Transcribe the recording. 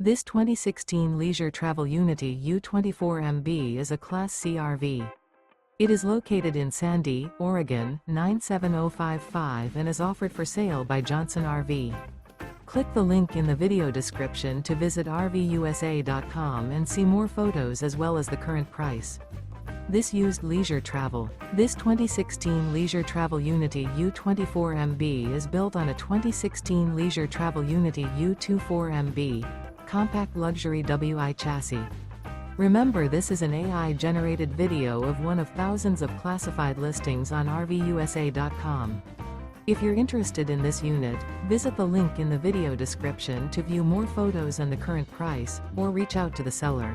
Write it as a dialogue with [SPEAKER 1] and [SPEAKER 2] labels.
[SPEAKER 1] This 2016 Leisure Travel Unity U24MB is a Class C RV. It is located in Sandy, Oregon, 97055 and is offered for sale by Johnson RV. Click the link in the video description to visit RVUSA.com and see more photos as well as the current price. This used leisure travel. This 2016 Leisure Travel Unity U24MB is built on a 2016 Leisure Travel Unity U24MB compact luxury WI chassis. Remember, this is an AI-generated video of one of thousands of classified listings on RVUSA.com. If you're interested in this unit, visit the link in the video description to view more photos and the current price, or reach out to the seller.